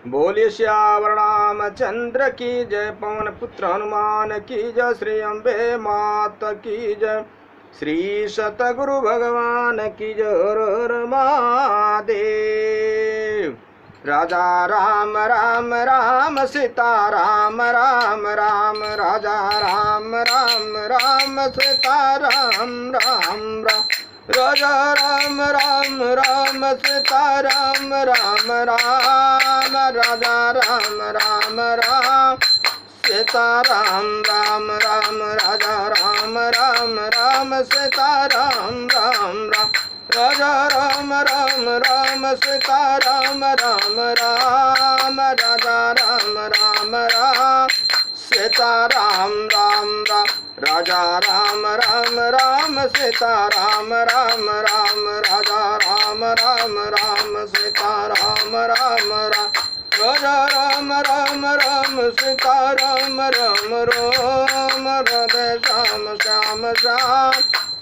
बोलिए श्यावर रामचंद्र की जय, पवन पुत्र हनुमान की जय, श्री अम्बे मात की जय, श्री सतगुरु भगवान की जय। हर हर महादेव। राजा राम राम राम सीता राम राम राम, राजा राम राम राम सीता राम राम राम, राजा राम राम राम सीता राम राम राम, राजा राम राम राम सीता राम राम राम, राजा राम राम राम सीता राम राम राम, राजा राम राम राम सीता राम राम राम, राजा राम राम राम सीता राम राम राम, राजा राम राम राम सीता राम राम राम, राजा राम राम राम सीता राम राम राम, राजा राम राम राम सीता राम राम राम, राधे श्याम श्याम श्याम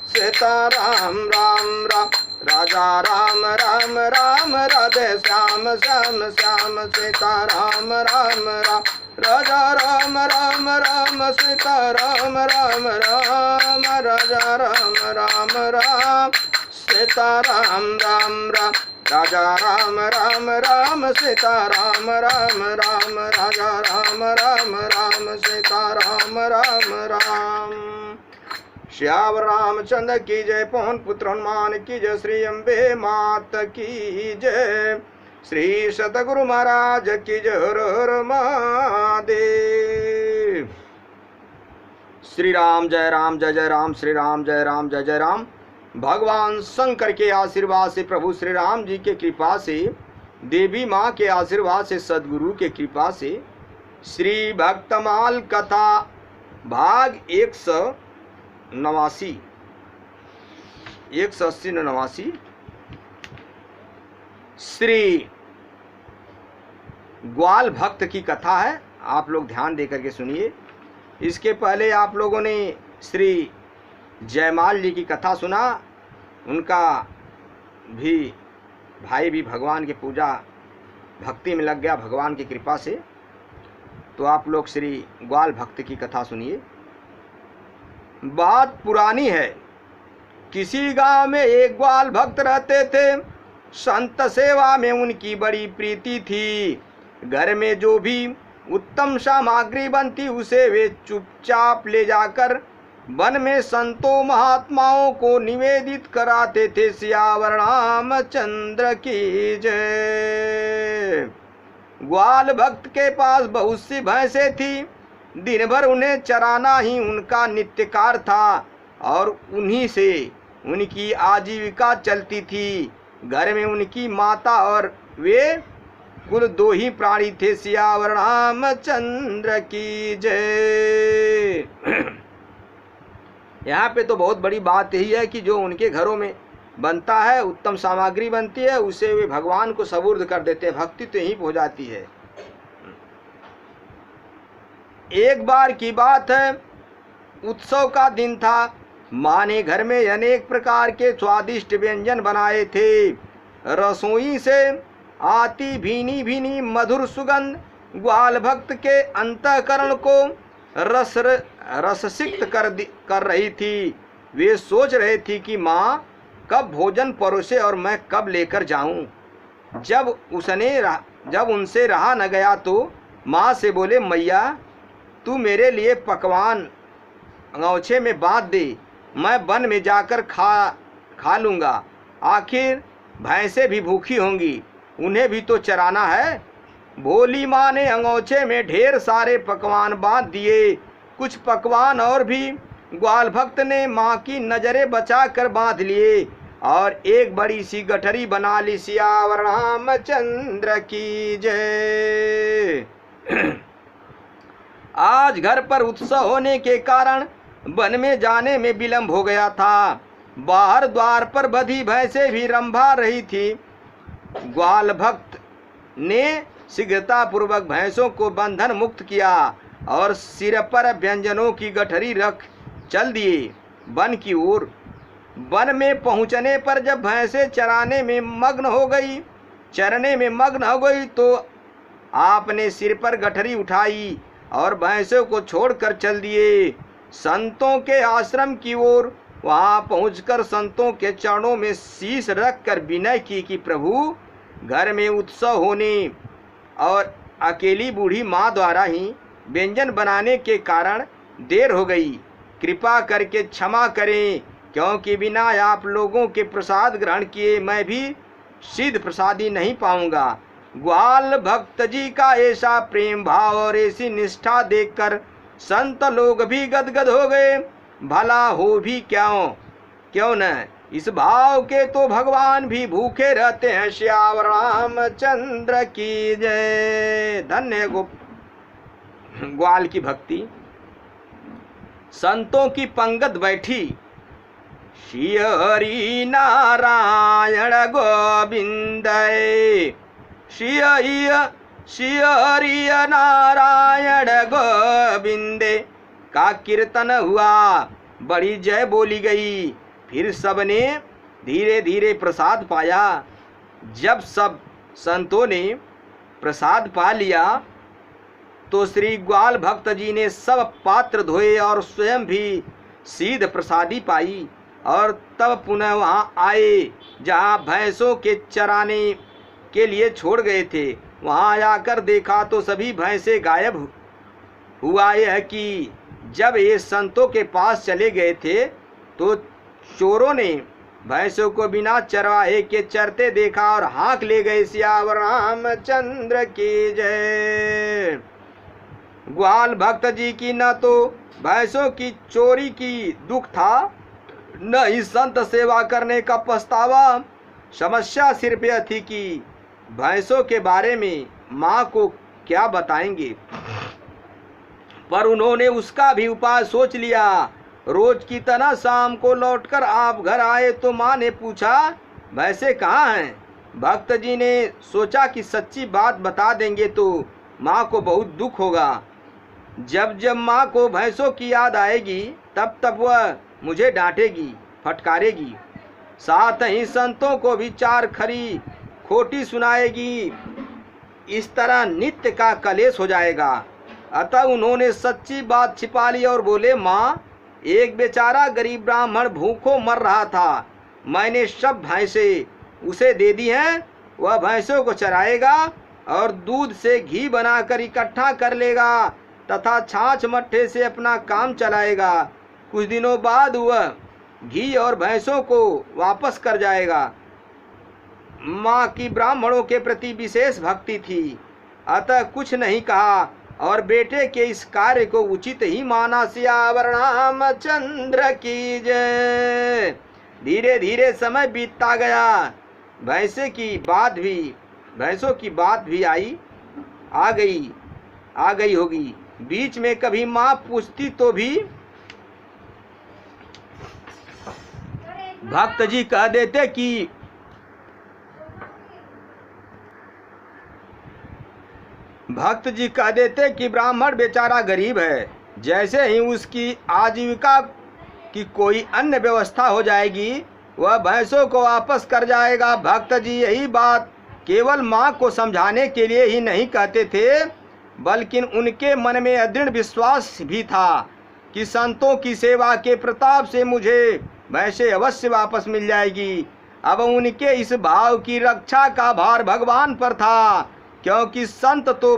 सीता राम राम राम, राजा राम राम राम राधे श्याम श्याम श्याम सीता राम राम राम, राजा राम राम राम सीता राम राम राम, राजा राम राम राम सीता राम राम राम, राजा राम राम राम सीता राम राम राम, राजा राम राम राम सीता राम राम राम। श्यावर रामचंद्र की जय, पवन पुत्र हनुमान की जय, श्री अम्बे मात की जय, श्री सतगुरु महाराज की जय। हर हर महादेव। श्री राम जय राम जय जय राम, श्री राम जय राम जय जय राम। भगवान शंकर के आशीर्वाद से, प्रभु श्री राम जी के कृपा से, देवी माँ के आशीर्वाद से, सदगुरु के कृपा से, श्री भक्तमाल कथा भाग 189 श्री ग्वाल भक्त की कथा है। आप लोग ध्यान दे करके सुनिए। इसके पहले आप लोगों ने श्री जयमाल जी की कथा सुना। उनका भी भाई भी भगवान की पूजा भक्ति में लग गया भगवान की कृपा से। तो आप लोग श्री ग्वाल भक्त की कथा सुनिए। बात पुरानी है। किसी गांव में एक ग्वाल भक्त रहते थे। संत सेवा में उनकी बड़ी प्रीति थी। घर में जो भी उत्तम सामग्री बनती उसे वे चुपचाप ले जाकर वन में संतों महात्माओं को निवेदित कराते थे। सियावर रामचंद्र की जय। ग्वाल भक्त के पास बहुत सी भैंसें थी। दिन भर उन्हें चराना ही उनका नित्य कार्य था और उन्हीं से उनकी आजीविका चलती थी। घर में उनकी माता और वे कुल 2 ही प्राणी थे। सियावर रामचंद्र की जय। यहाँ पे तो बहुत बड़ी बात यही है कि जो उनके घरों में बनता है, उत्तम सामग्री बनती है, उसे वे भगवान को सुपुर्द कर देते हैं। भक्ति तो यहीं हो जाती है। एक बार की बात है, उत्सव का दिन था। माँ ने घर में अनेक प्रकार के स्वादिष्ट व्यंजन बनाए थे। रसोई से आती भीनी भीनी मधुर सुगंध ग्वाल भक्त के अंतःकरण को रससिक्त कर रही थी। वे सोच रहे थी कि माँ कब भोजन परोसे और मैं कब लेकर जाऊं। जब उनसे रहा न गया तो माँ से बोले, मैया तू मेरे लिए पकवान अंगोछे में बांध दे, मैं वन में जाकर खा लूँगा। आखिर भैंसें भी भूखी होंगी, उन्हें भी तो चराना है। भोली माँ ने अंगोछे में ढेर सारे पकवान बांध दिए। कुछ पकवान और भी ग्वाल भक्त ने माँ की नजरें बचा कर बांध लिए और एक बड़ी सी गठरी बना ली। सियावर रामचंद्र की जय। आज घर पर उत्सव होने के कारण वन में जाने में विलंब हो गया था। बाहर द्वार पर बधी भैंसें भी रंभा रही थी। ग्वाल भक्त ने शीघ्रता पूर्वक भैंसों को बंधन मुक्त किया और सिर पर व्यंजनों की गठरी रख चल दिए वन की ओर। वन में पहुंचने पर जब भैंसें चरने में मग्न हो गई तो आपने सिर पर गठरी उठाई और भैंसों को छोड़कर चल दिए संतों के आश्रम की ओर। वहां पहुंचकर संतों के चरणों में शीश रखकर विनय की कि प्रभु, घर में उत्सव होने और अकेली बूढ़ी माँ द्वारा ही व्यंजन बनाने के कारण देर हो गई, कृपा करके क्षमा करें, क्योंकि बिना आप लोगों के प्रसाद ग्रहण किए मैं भी सिद्ध प्रसादी नहीं पाऊंगा। ग्वाल भक्त जी का ऐसा प्रेम भाव और ऐसी निष्ठा देखकर संत लोग भी गदगद हो गए। भला हो भी क्यों न, इस भाव के तो भगवान भी भूखे रहते हैं। श्याम रामचंद्र की जय। धन्य ग्वाल की भक्ति। संतों की पंगत बैठी। श्री हरि नारायण गोविंद, श्री हरि नारायण गोविंद का कीर्तन हुआ, बड़ी जय बोली गई। फिर सबने धीरे धीरे प्रसाद पाया। जब सब संतों ने प्रसाद पा लिया तो श्री ग्वाल भक्त जी ने सब पात्र धोए और स्वयं भी सीध प्रसादी पाई और तब पुनः वहाँ आए जहाँ भैंसों के चराने के लिए छोड़ गए थे। वहाँ आकर देखा तो सभी भैंसे गायब हुआ यह कि जब ये संतों के पास चले गए थे तो चोरों ने भैंसों को बिना चरवाहे के चरते देखा और हाँक ले गए। श्याम रामचंद्र की जय। ग्वाल भक्त जी की न तो भैंसों की चोरी की दुख था, न ही संत सेवा करने का पछतावा। समस्या सिर्फ यह थी कि भैंसों के बारे में माँ को क्या बताएंगे, पर उन्होंने उसका भी उपाय सोच लिया। रोज की तरह शाम को लौटकर आप घर आए तो माँ ने पूछा, भैंसे कहाँ हैं? भक्त जी ने सोचा कि सच्ची बात बता देंगे तो माँ को बहुत दुख होगा। जब जब माँ को भैंसों की याद आएगी तब तब वह मुझे डांटेगी, फटकारेगी, साथ ही संतों को भी चार खरी खोटी सुनाएगी। इस तरह नित्य का कलेश हो जाएगा। अतः उन्होंने सच्ची बात छिपा ली और बोले, माँ, एक बेचारा गरीब ब्राह्मण भूखों मर रहा था, मैंने सब भैंसे उसे दे दी हैं। वह भैंसों को चराएगा और दूध से घी बनाकर इकट्ठा कर लेगा तथा छाछ मट्ठे से अपना काम चलाएगा। कुछ दिनों बाद वह घी और भैंसों को वापस कर जाएगा। माँ की ब्राह्मणों के प्रति विशेष भक्ति थी, अतः कुछ नहीं कहा और बेटे के इस कार्य को उचित ही माना। श्याम रामचंद्र की जय। धीरे धीरे समय बीतता गया। भैंसों की बात भी आ गई होगी। बीच में कभी माँ पूछती तो भी भक्त जी कह देते कि ब्राह्मण बेचारा गरीब है, जैसे ही उसकी आजीविका की कोई अन्य व्यवस्था हो जाएगी वह भैंसों को वापस कर जाएगा। भक्त जी यही बात केवल माँ को समझाने के लिए ही नहीं कहते थे, बल्कि उनके मन में अदृढ़ विश्वास भी था कि संतों की सेवा के प्रताप से मुझे भैंसे अवश्य वापस मिल जाएगी। अब उनके इस भाव की रक्षा का भार भगवान पर था, क्योंकि संत तो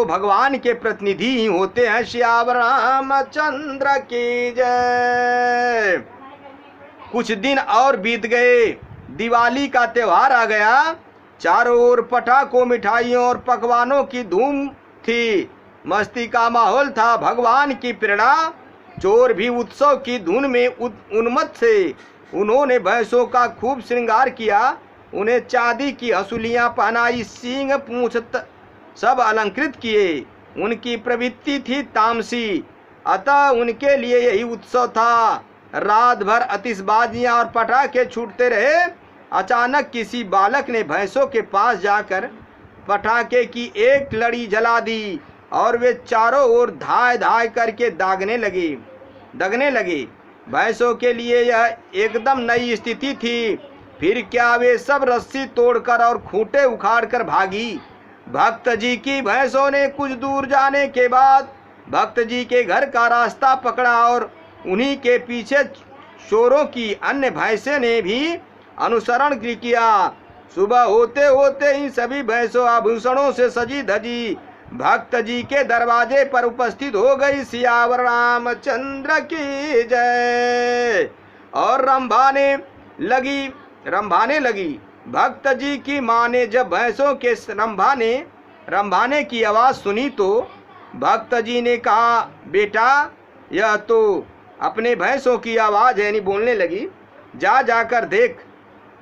भगवान के प्रतिनिधि ही होते हैं। श्याम रामचंद्र की जय। कुछ दिन और बीत गए। दिवाली का त्योहार आ गया। चारों ओर पटाखों, मिठाइयों और पकवानों की धूम थी। मस्ती का माहौल था। भगवान की प्रेरणा चोर भी उत्सव की धुन में उन्मत्त थे। उन्होंने भैंसों का खूब श्रृंगार किया, उन्हें चांदी की हंसुलियां पहनाई, सींग पूंछ सब अलंकृत किए। उनकी प्रवृत्ति थी तामसी, अतः उनके लिए यही उत्सव था। रात भर आतिशबाजियां और पटाखे छूटते रहे। अचानक किसी बालक ने भैंसों के पास जाकर पटाखे की एक लड़ी जला दी और वे चारों ओर धाय धाय करके दगने लगे। भैंसों के लिए यह एकदम नई स्थिति थी। फिर क्या वे सब रस्सी तोड़कर और खूंटे उखाड़कर भागी। भक्त जी की भैंसों ने कुछ दूर जाने के बाद भक्त जी के घर का रास्ता पकड़ा और उन्हीं के पीछे चोरों की अन्य भैंसें ने भी अनुसरण किया। सुबह होते होते ही सभी भैंसों आभूषणों से सजी धजी भक्त जी के दरवाजे पर उपस्थित हो गई। सियावर रामचंद्र की जय। और रंभाने लगी। भक्त जी की माँ ने जब भैंसों के रंभाने की आवाज़ सुनी तो भक्त जी ने कहा, बेटा यह तो अपने भैंसों की आवाज़ है, यानी बोलने लगी, जा जाकर देख।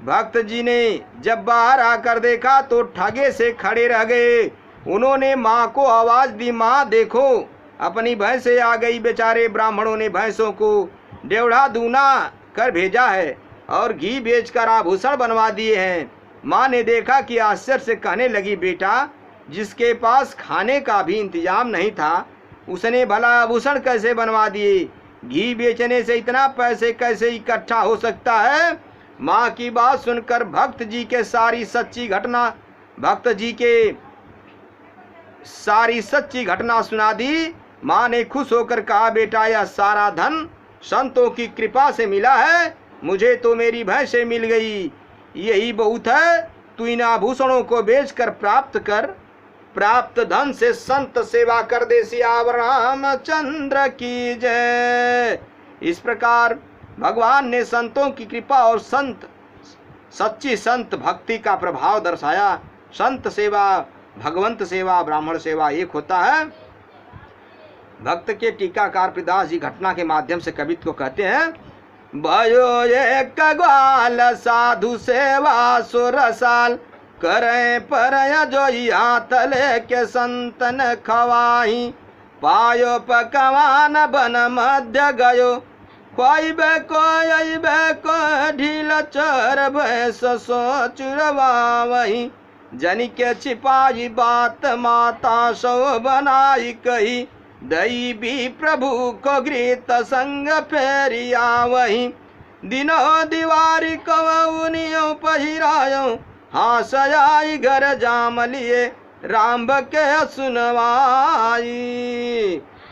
भक्त जी ने जब बाहर आकर देखा तो ठगे से खड़े रह गए। उन्होंने माँ को आवाज़ दी, माँ देखो अपनी भैंसें आ गई। बेचारे ब्राह्मणों ने भैंसों को डेढ़ा दूना कर भेजा है और घी बेचकर आभूषण बनवा दिए हैं। माँ ने देखा कि आश्चर्य से कहने लगी, बेटा जिसके पास खाने का भी इंतजाम नहीं था उसने भला आभूषण कैसे बनवा दिए? घी बेचने से इतना पैसे कैसे इकट्ठा हो सकता है? माँ की बात सुनकर भक्त जी के सारी सच्ची घटना सुना दी। माँ ने खुश होकर कहा, बेटा यह सारा धन संतों की कृपा से मिला है, मुझे तो मेरी भैंसें मिल गई, यही बहुत है। तू इन आभूषणों को बेचकर प्राप्त धन से संत सेवा कर दे। सियावर रामचंद्र की जय। इस प्रकार भगवान ने संतों की कृपा और सच्ची संत भक्ति का प्रभाव दर्शाया। संत सेवा, भगवंत सेवा, ब्राह्मण सेवा एक होता है। भक्त के टीकाकार पिदास जी घटना के माध्यम से कवित्व को कहते हैं, भयो एक ग्वाल साधु सेवा सुरसाल करें पर जो हाथ लेके संतन खवाही पायो पकवान बन मध्य गयो खोइबे को ढील चर भैंस सोचुरवा वही जन के छिपाई बात माता सो बनाई कही दई भी प्रभु को गृत संग फेरिया वही दिनो दीवारी कवनियों पहिरायो हाँ सयाई घर जाम लिए राम के सुनवाई।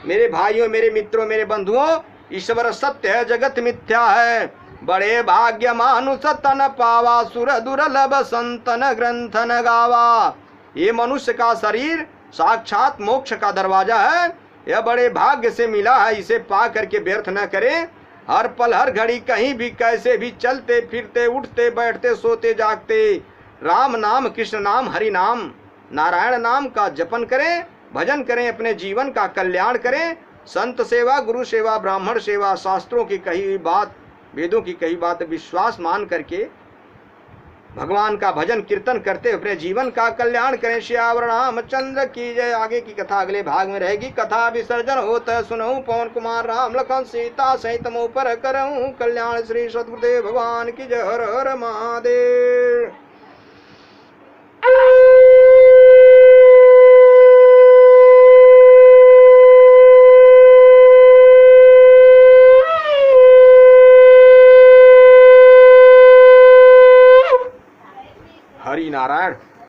मेरे भाइयों, मेरे मित्रों, मेरे बंधुओं, ईश्वर सत्य है, जगत मिथ्या है। बड़े भाग्य मानुष तन पावा सुर दुर्लभ संतन ग्रंथन गावा। ये मनुष्य का शरीर साक्षात मोक्ष का दरवाजा है। यह बड़े भाग्य से मिला है, इसे पा करके व्यर्थ न करें। हर पल हर घड़ी कहीं भी कैसे भी चलते फिरते उठते बैठते सोते जागते राम नाम, कृष्ण नाम, हरि नाम, नारायण नाम का जपन करें, भजन करें, अपने जीवन का कल्याण करें। संत सेवा, गुरु सेवा, ब्राह्मण सेवा, शास्त्रों की कही बात, वेदों की कही बात विश्वास मान करके भगवान का भजन कीर्तन करते अपने जीवन का कल्याण करें। सियावर रामचंद्र की जय। आगे की कथा अगले भाग में रहेगी। कथा विसर्जन होता सुनऊं पवन कुमार राम लखन सीता सहित मुँह पर करऊं कल्याण। श्री सद्गुरुदेव भगवान की जय। हर हर महादेव। हरि नारायण।